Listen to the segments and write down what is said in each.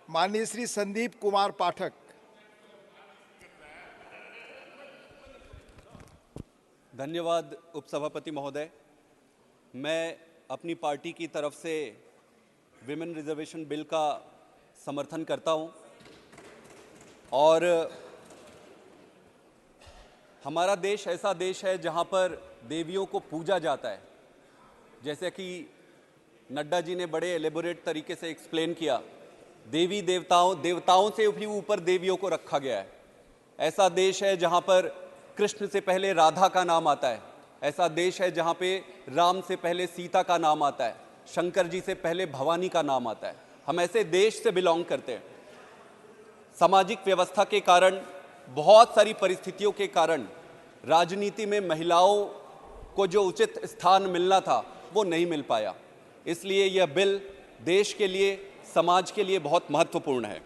माननीय श्री संदीप कुमार पाठक। धन्यवाद उपसभापति महोदय। मैं अपनी पार्टी की तरफ से विमेन रिजर्वेशन बिल का समर्थन करता हूं और हमारा देश ऐसा देश है जहां पर देवियों को पूजा जाता है। जैसे कि नड्डा जी ने बड़े एलेबोरेट तरीके से एक्सप्लेन किया, देवी देवताओं से भी ऊपर देवियों को रखा गया है। ऐसा देश है जहां पर कृष्ण से पहले राधा का नाम आता है। ऐसा देश है जहां पे राम से पहले सीता का नाम आता है, शंकर जी से पहले भवानी का नाम आता है। हम ऐसे देश से बिलोंग करते हैं। सामाजिक व्यवस्था के कारण, बहुत सारी परिस्थितियों के कारण राजनीति में महिलाओं को जो उचित स्थान मिलना था वो नहीं मिल पाया। इसलिए यह बिल देश के लिए, समाज के लिए बहुत महत्वपूर्ण है।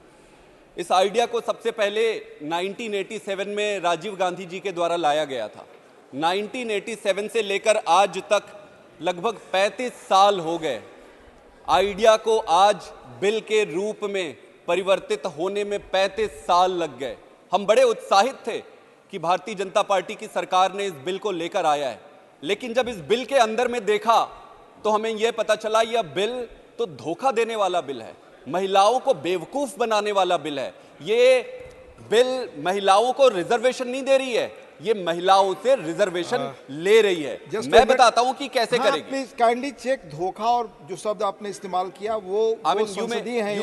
इस आइडिया को सबसे पहले 1987 में राजीव गांधी जी के द्वारा लाया गया था। 1987 से लेकर आज तक लगभग 35 साल हो गए। आइडिया को आज बिल के रूप में परिवर्तित होने में 35 साल लग गए। हम बड़े उत्साहित थे कि भारतीय जनता पार्टी की सरकार ने इस बिल को लेकर आया है, लेकिन जब इस बिल के अंदर में देखा तो हमें यह पता चला यह बिल तो धोखा देने वाला बिल है, महिलाओं को बेवकूफ बनाने वाला बिल है। ये बिल महिलाओं को रिजर्वेशन नहीं दे रही है, ये महिलाओं से रिजर्वेशन ले रही है। मैं बताता हूं कि कैसे करेगी। Please kindly check. धोखा और जो शब्द आपने इस्तेमाल किया वो संसदीय है।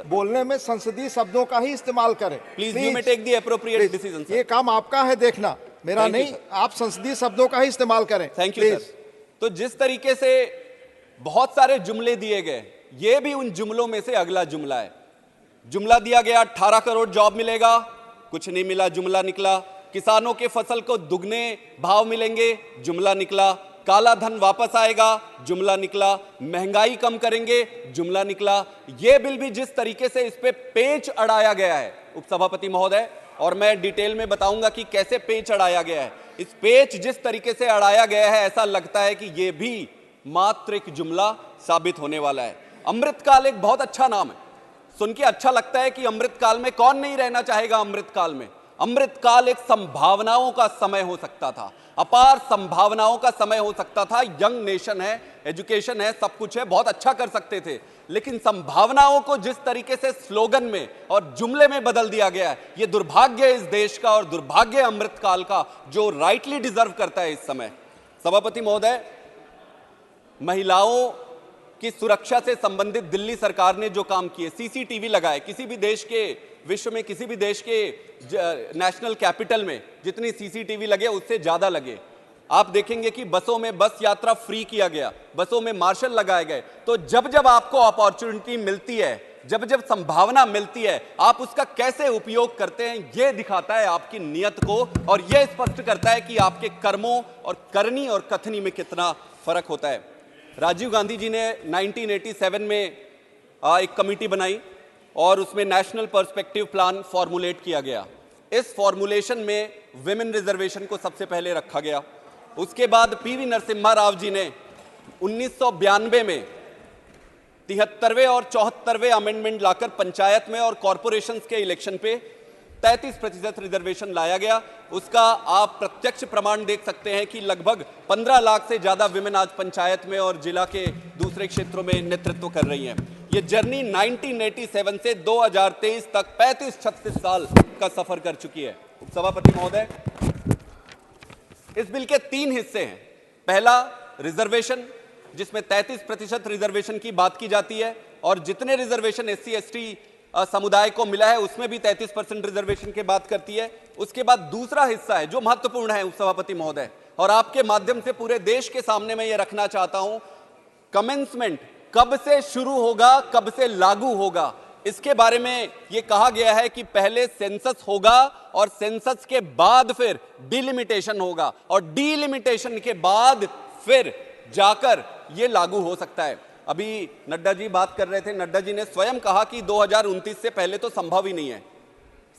बोलने में संसदीय शब्दों का ही इस्तेमाल करें। Please you may take the appropriate decision. ये काम आपका है देखना, मेरा नहीं। आप संसदीय शब्दों का ही इस्तेमाल करें। Thank you sir. तो जिस तरीके से बहुत सारे जुमले दिए गए, ये भी उन जुमलों में से अगला जुमला है। जुमला दिया गया 18 करोड़ जॉब मिलेगा, कुछ नहीं मिला, जुमला निकला। किसानों के फसल को दुगने भाव मिलेंगे, जुमला निकला। काला धन वापस आएगा, जुमला निकला। महंगाई कम करेंगे, जुमला निकला। यह बिल भी जिस तरीके से इस पे पेच अड़ाया गया है उपसभापति महोदय, और मैं डिटेल में बताऊंगा कि कैसे पेच अड़ाया गया है। इस पेच जिस तरीके से अड़ाया गया है, ऐसा लगता है कि यह भी मात्र एक जुमला साबित होने वाला है। अमृतकाल एक बहुत अच्छा नाम है, सुन के अच्छा लगता है कि अमृतकाल में कौन नहीं रहना चाहेगा। अमृतकाल में, अमृतकाल एक संभावनाओं का समय हो सकता था, अपार संभावनाओं का समय हो सकता था। यंग नेशन है, एजुकेशन है, सब कुछ है, बहुत अच्छा कर सकते थे। लेकिन संभावनाओं को जिस तरीके से स्लोगन में और जुमले में बदल दिया गया है, यह दुर्भाग्य है इस देश का और दुर्भाग्य अमृतकाल का, जो राइटली डिजर्व करता है इस समय। सभापति महोदय, महिलाओं की सुरक्षा से संबंधित दिल्ली सरकार ने जो काम किए, सीसीटीवी लगाए, किसी भी देश के, विश्व में किसी भी देश के नेशनल कैपिटल में जितनी सीसीटीवी लगे उससे ज्यादा लगे। आप देखेंगे कि बसों में बस यात्रा फ्री किया गया, बसों में मार्शल लगाए गए। तो जब जब आपको अपॉर्चुनिटी मिलती है, जब जब संभावना मिलती है, आप उसका कैसे उपयोग करते हैं, यह दिखाता है आपकी नियत को, और यह स्पष्ट करता है कि आपके कर्मों और करनी और कथनी में कितना फर्क होता है। राजीव गांधी जी ने 1987 में एक कमेटी बनाई और उसमें नेशनल पर्सपेक्टिव प्लान फॉर्मुलेट किया गया। इस फॉर्मुलेशन में विमेन रिजर्वेशन को सबसे पहले रखा गया। उसके बाद पीवी नरसिम्हा राव जी ने 1992 में 73वें और 74वें अमेंडमेंट लाकर पंचायत में और कॉरपोरेशंस के इलेक्शन पे 33% रिजर्वेशन लाया गया। उसका आप प्रत्यक्ष प्रमाण देख सकते हैं कि लगभग 15 लाख से ज्यादा विमेन आज पंचायत में और जिला के दूसरे क्षेत्रों में नेतृत्व कर रही हैं। ये जर्नी 1987 से 2023 तक 35-36 साल का सफर कर चुकी है। सभापति महोदय, इस बिल के 3 हिस्से हैं। पहला रिजर्वेशन, जिसमें 33% रिजर्वेशन की बात की जाती है, और जितने रिजर्वेशन SC ST समुदाय को मिला है उसमें भी 33% रिजर्वेशन की बात करती है। उसके बाद दूसरा हिस्सा है जो महत्वपूर्ण है उपसभापति महोदय, और आपके माध्यम से पूरे देश के सामने मैं ये रखना चाहता हूं, कमेंसमेंट कब से शुरू होगा, कब से लागू होगा, इसके बारे में यह कहा गया है कि पहले सेंसस होगा और सेंसस के बाद फिर डिलिमिटेशन होगा, और डिलिमिटेशन के बाद फिर जाकर यह लागू हो सकता है। अभी नड्डा जी बात कर रहे थे, नड्डा जी ने स्वयं कहा कि 2029 से पहले तो संभव ही नहीं है।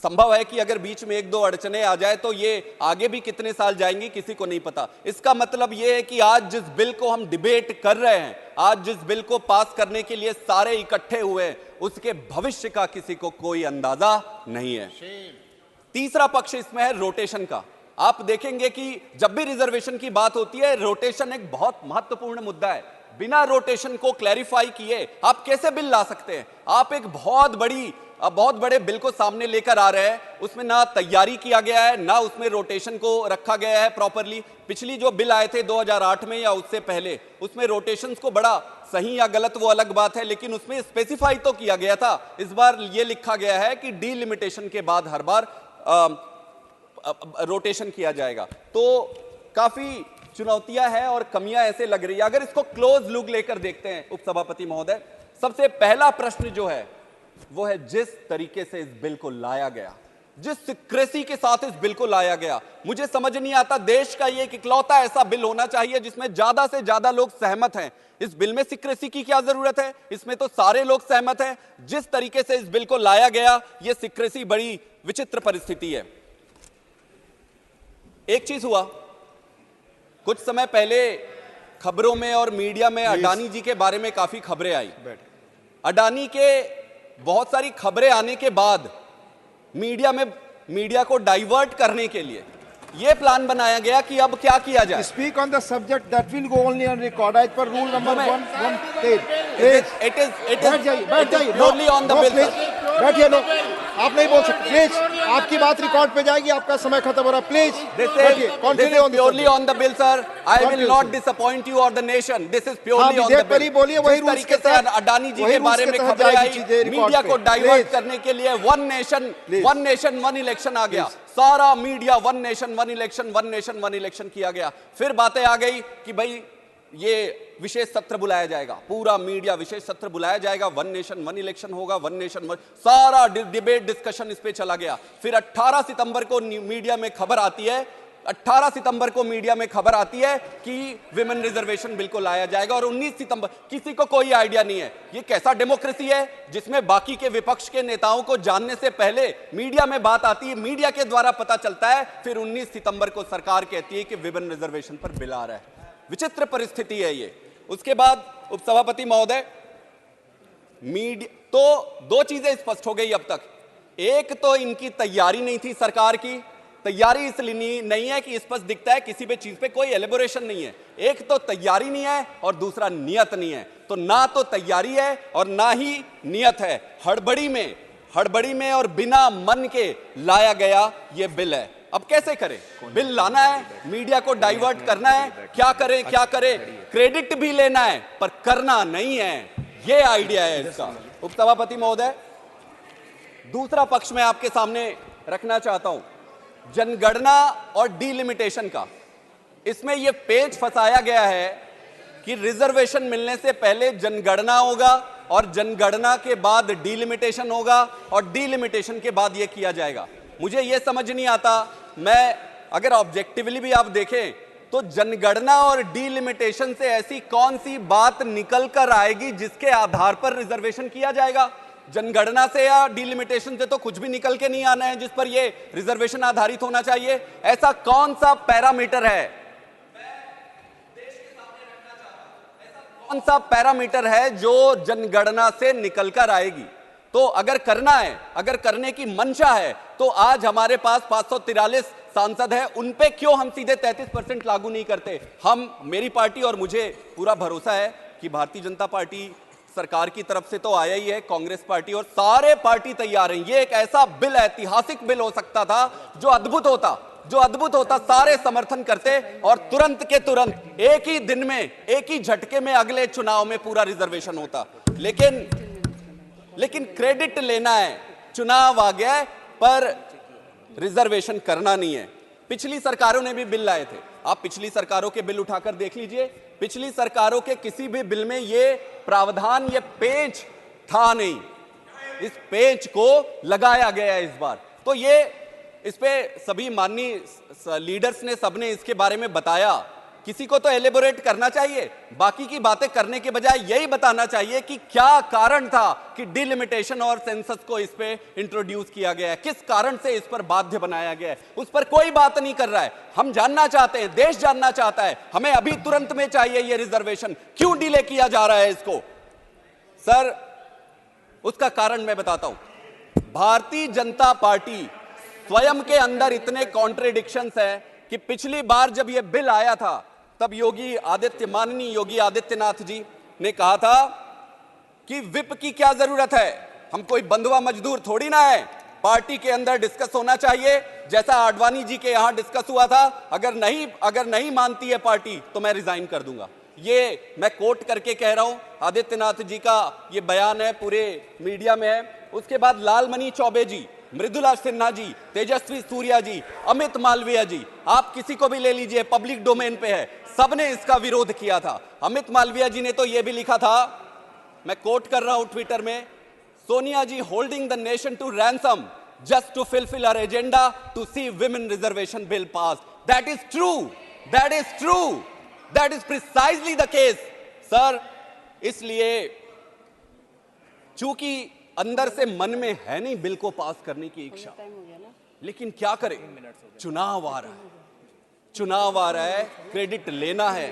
संभव है कि अगर बीच में एक दो अड़चने आ जाए तो ये आगे भी कितने साल जाएंगी किसी को नहीं पता। इसका मतलब ये है कि आज जिस बिल को हम डिबेट कर रहे हैं, आज जिस बिल को पास करने के लिए सारे इकट्ठे हुए हैं, उसके भविष्य का किसी को कोई अंदाजा नहीं है। तीसरा पक्ष इसमें है रोटेशन का। आप देखेंगे कि जब भी रिजर्वेशन की बात होती है, रोटेशन एक बहुत महत्वपूर्ण मुद्दा है। बिना रोटेशन को क्लैरिफाई किए आप कैसे बिल ला सकते हैं? आप एक बहुत बड़े बिल को सामने लेकर आ रहे हैं, उसमें ना तैयारी किया गया है, ना उसमें रोटेशन को रखा गया है प्रॉपरली। पिछली जो बिल आए थे 2008 में या उससे पहले, उसमें रोटेशंस को बड़ा सही या गलत वो अलग बात है, लेकिन उसमें स्पेसिफाई तो किया गया था। इस बार ये लिखा गया है कि डीलिमिटेशन के बाद हर बार रोटेशन किया जाएगा। तो काफी चुनौतियां हैं और कमियां ऐसे लग रही है। अगर इसको क्लोज लुक लेकर देखते हैं उपसभापति महोदय, सबसे पहला प्रश्न जो है वो है जिस तरीके से इस बिल को लाया गया, जिस सिक्रेसी के साथ इस बिल को लाया गया, मुझे समझ नहीं आता। देश का ये इकलौता ऐसा बिल होना चाहिए जिसमें ज्यादा से ज्यादा लोग सहमत हैं। इस बिल में सिक्रेसी की क्या जरूरत है? इसमें तो सारे लोग सहमत हैं। जिस तरीके से इस बिल को लाया गया, ये सिक्रेसी बड़ी विचित्र परिस्थिति है। एक चीज हुआ, कुछ समय पहले खबरों में और मीडिया में अडानी जी के बारे में काफी खबरें आई। अडानी के बहुत सारी खबरें आने के बाद मीडिया को डाइवर्ट करने के लिए यह प्लान बनाया गया कि अब क्या किया जाए। Speak on the subject that will go only on record as per rule number 118। It is purely on the bill. बैठिए, नो आप नहीं बोल सकते प्लीज। आपकी बात रिकॉर्ड पे जाएगी, आपका समय खत्म हो रहा है। Please continue purely on the bill sir. I will not disappoint you और the nation. This is purely on the bill. बोलिए वही रूल्स के तहत अडानी जी के बारे में खबरें आई, मीडिया को डाइवर्ट करने के लिए वन नेशन वन इलेक्शन आ गया। सारा media one nation one election किया गया। फिर बातें आ गई कि भाई ये विशेष सत्र बुलाया जाएगा, पूरा मीडिया विशेष सत्र बुलाया जाएगा, वन नेशन वन इलेक्शन होगा, वन नेशन वन, सारा डिबेट डिस्कशन इस पे चला गया। फिर 18 सितंबर को मीडिया में खबर आती है, 18 सितंबर को मीडिया में खबर आती है कि विमेन रिजर्वेशन बिल को लाया जाएगा, और 19 सितंबर किसी को कोई आइडिया नहीं है। ये कैसा डेमोक्रेसी है जिसमें बाकी के विपक्ष के नेताओं को जानने से पहले मीडिया में बात आती है, मीडिया के द्वारा पता चलता है, फिर 19 सितंबर को सरकार कहती है कि विमेन रिजर्वेशन पर बिल आ रहा है। विचित्र परिस्थिति है ये। उसके बाद उपसभापति महोदय, मीडिया तो दो चीजें स्पष्ट हो गई अब तक। एक तो इनकी तैयारी नहीं थी, सरकार की तैयारी इसलिए नहीं है कि स्पष्ट दिखता है किसी भी चीज पे कोई एलिबोरेशन नहीं है। एक तो तैयारी नहीं है और दूसरा नियत नहीं है। तो ना तो तैयारी है और ना ही नियत है। हड़बड़ी में और बिना मन के लाया गया ये बिल है। अब कैसे करें? बिल लाना है, मीडिया को डाइवर्ट करना है, क्या करें? क्रेडिट भी लेना है पर करना नहीं है, ये आइडिया है इसका। उपसभापति महोदय, दूसरा पक्ष मैं आपके सामने रखना चाहता हूं, जनगणना और डीलिमिटेशन का। इसमें यह पेच फंसाया गया है कि रिजर्वेशन मिलने से पहले जनगणना होगा और जनगणना के बाद डीलिमिटेशन होगा और डीलिमिटेशन के बाद यह किया जाएगा। मुझे यह समझ नहीं आता। मैं अगर ऑब्जेक्टिवली भी आप देखें तो जनगणना और डीलिमिटेशन से ऐसी कौन सी बात निकल कर आएगी जिसके आधार पर रिजर्वेशन किया जाएगा? जनगणना से या डीलिमिटेशन से तो कुछ भी निकल के नहीं आना है जिस पर यह रिजर्वेशन आधारित होना चाहिए। ऐसा कौन सा पैरामीटर है, कौन सा पैरामीटर है जो जनगणना से निकलकर आएगी? तो अगर करना है, अगर करने की मंशा है, तो आज हमारे पास 543 सांसद हैं, उन पे क्यों हम सीधे 33% लागू नहीं करते? मेरी पार्टी और मुझे पूरा भरोसा है कि भारतीय जनता पार्टी सरकार की तरफ से तो आया ही है, कांग्रेस पार्टी और सारे पार्टी तैयार हैं। ये एक ऐसा बिल, ऐतिहासिक बिल हो सकता था जो अद्भुत होता, सारे समर्थन करते और तुरंत के तुरंत एक ही दिन में, एक ही झटके में अगले चुनाव में पूरा रिजर्वेशन होता। लेकिन क्रेडिट लेना है, चुनाव आ गया पर रिजर्वेशन करना नहीं है। पिछली सरकारों ने भी बिल लाए थे, आप पिछली सरकारों के बिल उठाकर देख लीजिए। पिछली सरकारों के किसी भी बिल में ये प्रावधान, ये पेच था नहीं। इस पेच को लगाया गया है इस बार। तो ये इस पे सभी माननीय लीडर्स ने, सबने इसके बारे में बताया किसी को तो एलेबोरेट करना चाहिए, बाकी की बातें करने के बजाय यही बताना चाहिए कि क्या कारण था कि डिलिमिटेशन और सेंसस को इस पे इंट्रोड्यूस किया गया है, किस कारण से इस पर बाध्य बनाया गया है। उस पर कोई बात नहीं कर रहा है। हम जानना चाहते हैं, देश जानना चाहता है, हमें अभी तुरंत में चाहिए ये रिजर्वेशन, क्यों डिले किया जा रहा है इसको? सर, उसका कारण मैं बताता हूं। भारतीय जनता पार्टी स्वयं के अंदर इतने कॉन्ट्रेडिक्शंस हैं कि पिछली बार जब यह बिल आया था तब माननीय योगी आदित्यनाथ जी ने कहा था कि विप की क्या जरूरत है, हम कोई बंधुआ मजदूर थोड़ी ना है, पार्टी के अंदर डिस्कस होना चाहिए, जैसा आडवाणी जी के यहां डिस्कस हुआ था। अगर नहीं मानती है पार्टी तो मैं रिजाइन कर दूंगा। ये मैं कोट करके कह रहा हूं, आदित्यनाथ जी का ये बयान है, पूरे मीडिया में है। उसके बाद लालमणि चौबे जी, मृदुला सिन्हा जी, तेजस्वी सूर्या जी, अमित मालवीय जी, आप किसी को भी ले लीजिए, पब्लिक डोमेन पे है, सबने इसका विरोध किया था। अमित मालवीय जी ने तो यह भी लिखा था, मैं कोट कर रहा हूं ट्विटर में, Sonia ji holding the nation to ransom just to fulfil our agenda to see women reservation bill pass. That is true, that is true, that is precisely the case sir. इसलिए चूंकि अंदर से मन में है नहीं बिल को पास करने की इच्छा, लेकिन क्या करें, चुनाव आ रहा है, चुनाव आ रहा है, क्रेडिट लेना है,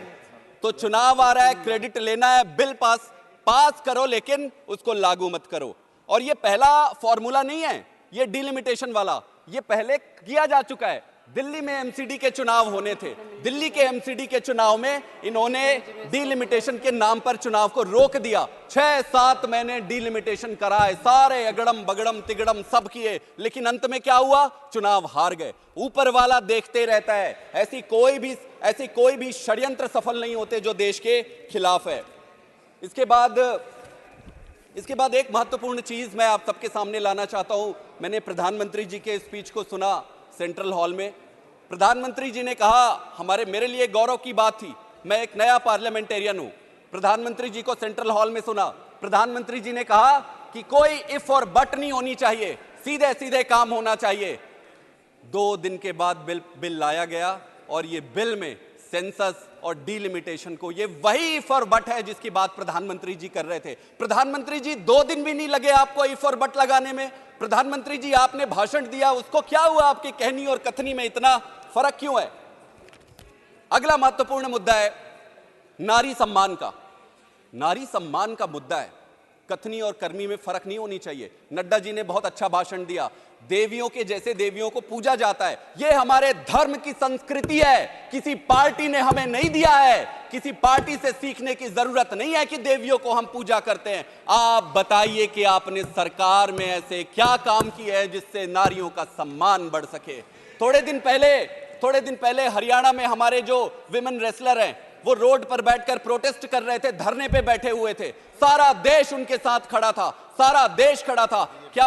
तो चुनाव आ रहा है, क्रेडिट लेना है, बिल पास करो, लेकिन उसको लागू मत करो। और ये पहला फॉर्मूला नहीं है, ये डिलिमिटेशन वाला, ये पहले किया जा चुका है। दिल्ली में एमसीडी के चुनाव होने थे, दिल्ली के एमसीडी के चुनाव में इन्होंने डिलिमिटेशन के नाम पर चुनाव को रोक दिया। 6-7 महीने डिलिमिटेशन कराए, सारे अगड़म बगड़म तिगड़म सब किए, लेकिन अंत में क्या हुआ? चुनाव हार गए। ऊपर वाला देखते रहता है, ऐसी कोई भी षड्यंत्र सफल नहीं होते जो देश के खिलाफ है। इसके बाद एक महत्वपूर्ण चीज मैं आप सबके सामने लाना चाहता हूं। मैंने प्रधानमंत्री जी के स्पीच को सुना सेंट्रल हॉल में। प्रधानमंत्री जी ने कहा, मेरे लिए गौरव की बात थी, मैं एक नया पार्लियामेंटेरियन हूं। प्रधानमंत्री जी को सेंट्रल हॉल में सुना, प्रधानमंत्री जी ने कहा कि कोई इफ और बट नहीं होनी चाहिए, सीधे सीधे काम होना चाहिए। 2 दिन के बाद बिल लाया गया और ये बिल में सेंसस और डिलिमिटेशन को, ये वही इफ और बट है जिसकी बात प्रधानमंत्री जी कर रहे थे। प्रधानमंत्री जी 2 दिन भी नहीं लगे आपको इफ और बट लगाने में। प्रधानमंत्री जी आपने भाषण दिया, उसको क्या हुआ? आपकी कहनी और कथनी में इतना फर्क क्यों है? अगला महत्वपूर्ण मुद्दा है नारी सम्मान का। नारी सम्मान का मुद्दा है, कथनी और कर्मी में फर्क नहीं होनी चाहिए। नड्डा जी ने बहुत अच्छा भाषण दिया, देवियों के जैसे देवियों को पूजा जाता है, यह हमारे धर्म की संस्कृति है, किसी पार्टी ने हमें नहीं दिया है, किसी पार्टी से सीखने की जरूरत नहीं है कि देवियों को हम पूजा करते हैं। आप बताइए कि आपने सरकार में ऐसे क्या काम किया है जिससे नारियों का सम्मान बढ़ सके। थोड़े दिन पहले हरियाणा में हमारे जो विमेन रेसलर हैं, वो रोड पर बैठकर प्रोटेस्ट कर रहे थे, धरने पे बैठे हुए थे, सारा देश उनके साथ खड़ा था, सारा देश खड़ा था। क्या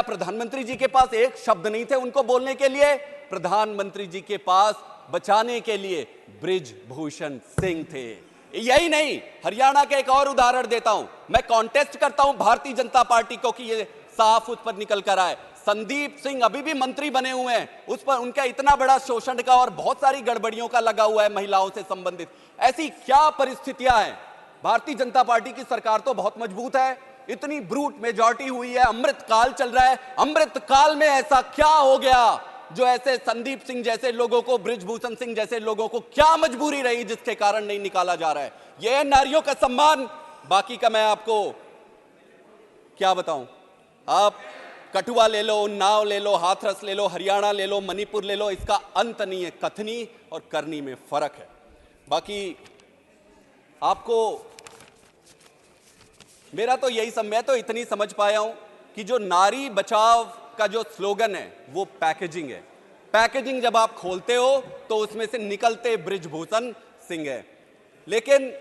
प्रधानमंत्री जी के पास एक शब्द नहीं थे उनको बोलने के लिए? प्रधानमंत्री जी के पास बचाने के लिए बृजभूषण सिंह थे। यही नहीं, हरियाणा का एक और उदाहरण देता हूं। मैं कॉन्टेस्ट करता हूं भारतीय जनता पार्टी को कि ये साफ उस पर निकल कर आए। संदीप सिंह अभी भी मंत्री बने हुए हैं, उस पर उनका इतना बड़ा शोषण का और बहुत सारी गड़बड़ियों का लगा हुआ है महिलाओं से संबंधित। ऐसी क्या परिस्थितियां हैं? भारतीय जनता पार्टी की सरकार तो बहुत मजबूत है, इतनी ब्रूट मेजॉरिटी हुई है, अमृत काल चल रहा है। अमृत काल में ऐसा क्या हो गया जो ऐसे संदीप सिंह जैसे लोगों को, बृजभूषण सिंह जैसे लोगों को क्या मजबूरी रही जिसके कारण नहीं निकाला जा रहा है? यह नारियों का सम्मान। बाकी का मैं आपको क्या बताऊं, आप कठुआ ले लो, उन्नाव ले लो, हाथरस ले लो, हरियाणा ले लो, मणिपुर ले लो, इसका अंत नहीं है। कथनी और करनी में फर्क है। बाकी आपको मेरा तो यही मैं तो इतनी समझ पाया हूं कि जो नारी बचाव का जो स्लोगन है वो पैकेजिंग है। पैकेजिंग जब आप खोलते हो तो उसमें से निकलते बृजभूषण सिंह है। लेकिन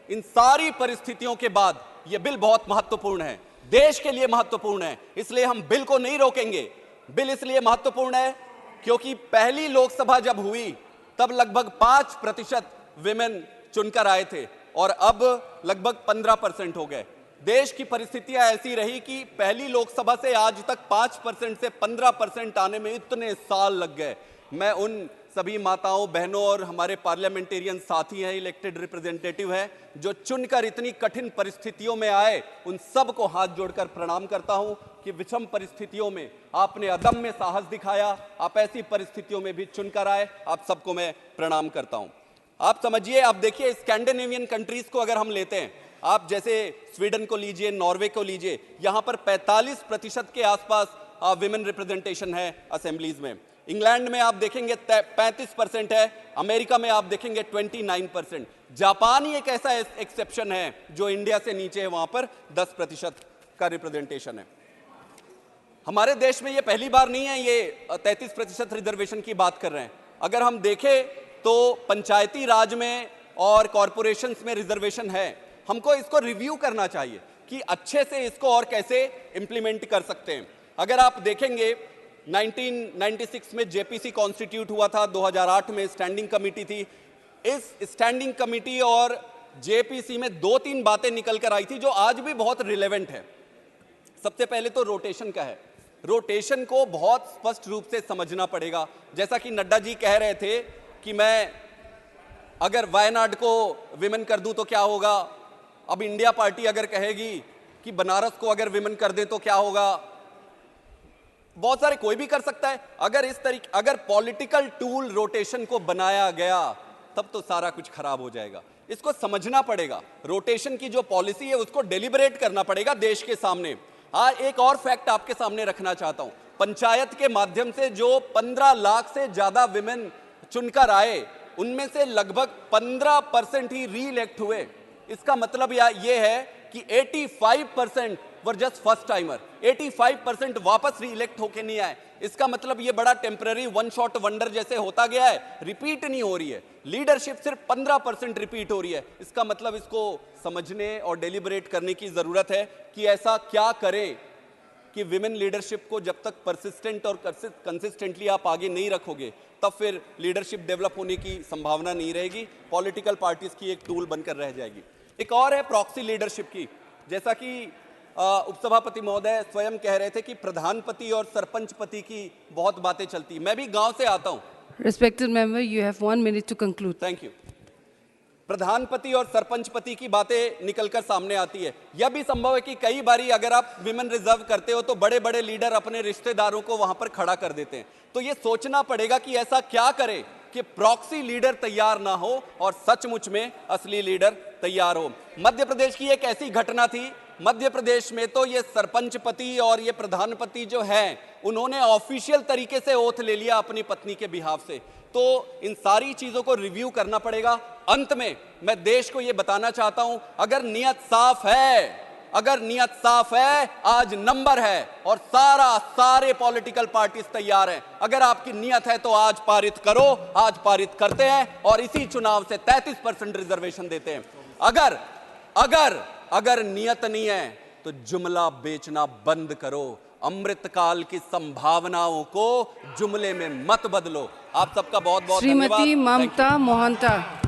इन सारी परिस्थितियों के बाद यह बिल बहुत महत्वपूर्ण है, देश के लिए महत्वपूर्ण है, इसलिए हम बिल को नहीं रोकेंगे। बिल इसलिए महत्वपूर्ण है क्योंकि पहली लोकसभा जब हुई तब लगभग 5% विमेन चुनकर आए थे और अब लगभग 15% हो गए। देश की परिस्थितियां ऐसी रही कि पहली लोकसभा से आज तक 5% से 15% आने में इतने साल लग गए। मैं उन सभी माताओं बहनों और हमारे पार्लियामेंटेरियन साथी हैं, इलेक्टेड रिप्रेजेंटेटिव हैं, जो चुनकर इतनी कठिन परिस्थितियों में आए, उन सबको हाथ जोड़कर प्रणाम करता हूं कि विषम परिस्थितियों में आपने अदम्य साहस दिखाया, आप ऐसी परिस्थितियों में भी चुनकर आए, आप सबको मैं प्रणाम करता हूं। आप समझिए, आप देखिए स्कैंडिनेवियन कंट्रीज को अगर हम लेते हैं, आप जैसे स्वीडन को लीजिए, नॉर्वे को लीजिए, यहां पर 45% के आसपास विमेन रिप्रेजेंटेशन है असेंबलीज में। इंग्लैंड में आप देखेंगे 35% है, अमेरिका में आप देखेंगे 29%। जापान ही एक ऐसा एक्सेप्शन है जो इंडिया से नीचे है, वहां पर 10% का रिप्रेजेंटेशन है। हमारे देश में ये पहली बार नहीं है, ये 33% रिजर्वेशन की बात कर रहे हैं। अगर हम देखें तो पंचायती राज में और कॉरपोरेशंस में रिजर्वेशन है, हमको इसको रिव्यू करना चाहिए कि अच्छे से इसको और कैसे इंप्लीमेंट कर सकते हैं। अगर आप देखेंगे 1996 में जेपीसी कॉन्स्टिट्यूट हुआ था, 2008 में स्टैंडिंग कमेटी थी। इस स्टैंडिंग कमेटी और जेपीसी में 2-3 बातें निकल कर आई थी जो आज भी बहुत रिलेवेंट है। सबसे पहले तो रोटेशन का है। रोटेशन को बहुत स्पष्ट रूप से समझना पड़ेगा। जैसा कि नड्डा जी कह रहे थे कि मैं अगर वायनाड को विमेन कर दूं तो क्या होगा, अब इंडिया पार्टी अगर कहेगी कि बनारस को अगर विमेन कर दें तो क्या होगा। बहुत सारे, कोई भी कर सकता है। अगर पॉलिटिकल टूल रोटेशन को बनाया गया तब तो सारा कुछ खराब हो जाएगा। इसको समझना पड़ेगा। रोटेशन की जो पॉलिसी है उसको डेलिब्रेट करना पड़ेगा देश के सामने। एक और फैक्ट आपके सामने रखना चाहता हूं। पंचायत के माध्यम से जो 15 लाख से ज्यादा विमेन चुनकर आए, उनमें से लगभग 15% ही री इलेक्ट हुए। इसका मतलब यह है कि 85% वर जस्ट फर्स्ट टाइमर, 85% वापस री इलेक्ट होके नहीं आए। इसका मतलब ये बड़ा टेम्पररी वन शॉट वंडर जैसे होता गया है, रिपीट नहीं हो रही है। लीडरशिप सिर्फ 15% रिपीट हो रही है। इसका मतलब इसको समझने और डेलिब्रेट करने की जरूरत है कि ऐसा क्या करें कि विमेन लीडरशिप को जब तक परसिस्टेंट और कंसिस्टेंटली आप आगे नहीं रखोगे, तब फिर लीडरशिप डेवलप होने की संभावना नहीं रहेगी, पॉलिटिकल पार्टीज की एक टूल बनकर रह जाएगी। एक और है प्रॉक्सी लीडरशिप की। जैसा कि उपसभापति महोदय स्वयं कह रहे थे कि प्रधानपति और सरपंचपति की बहुत बातें चलती। मैं भी गांव से आता हूं। Respected member, you have 1 minute to conclude. Thank you. प्रधानपति और सरपंचपति की बातें निकलकर सामने आती है। यह भी संभव है कि कई बारी अगर आप विमेन रिजर्व करते हो तो बड़े बड़े लीडर अपने रिश्तेदारों को वहां पर खड़ा कर देते हैं। तो यह सोचना पड़ेगा कि ऐसा क्या करें कि प्रॉक्सी लीडर तैयार ना हो और सचमुच में असली लीडर तैयार हो। मध्य प्रदेश की एक ऐसी घटना थी। मध्य प्रदेश में तो ये सरपंचपति और ये प्रधानपति जो हैं, उन्होंने ऑफिशियल तरीके से ओथ ले लिया अपनी पत्नी के बिहाफ से। तो इन सारी चीजों को रिव्यू करना पड़ेगा। अंत में मैं देश को ये बताना चाहता हूं, अगर नियत साफ है, आज नंबर है और सारे पॉलिटिकल पार्टीज तैयार हैं। अगर आपकी नियत है तो आज पारित करो, आज पारित करते हैं और इसी चुनाव से 33% रिजर्वेशन देते हैं। अगर नियत नहीं है तो जुमला बेचना बंद करो। अमृतकाल की संभावनाओं को जुमले में मत बदलो। आप सबका बहुत बहुत धन्यवाद। श्रीमती ममता मोहंता।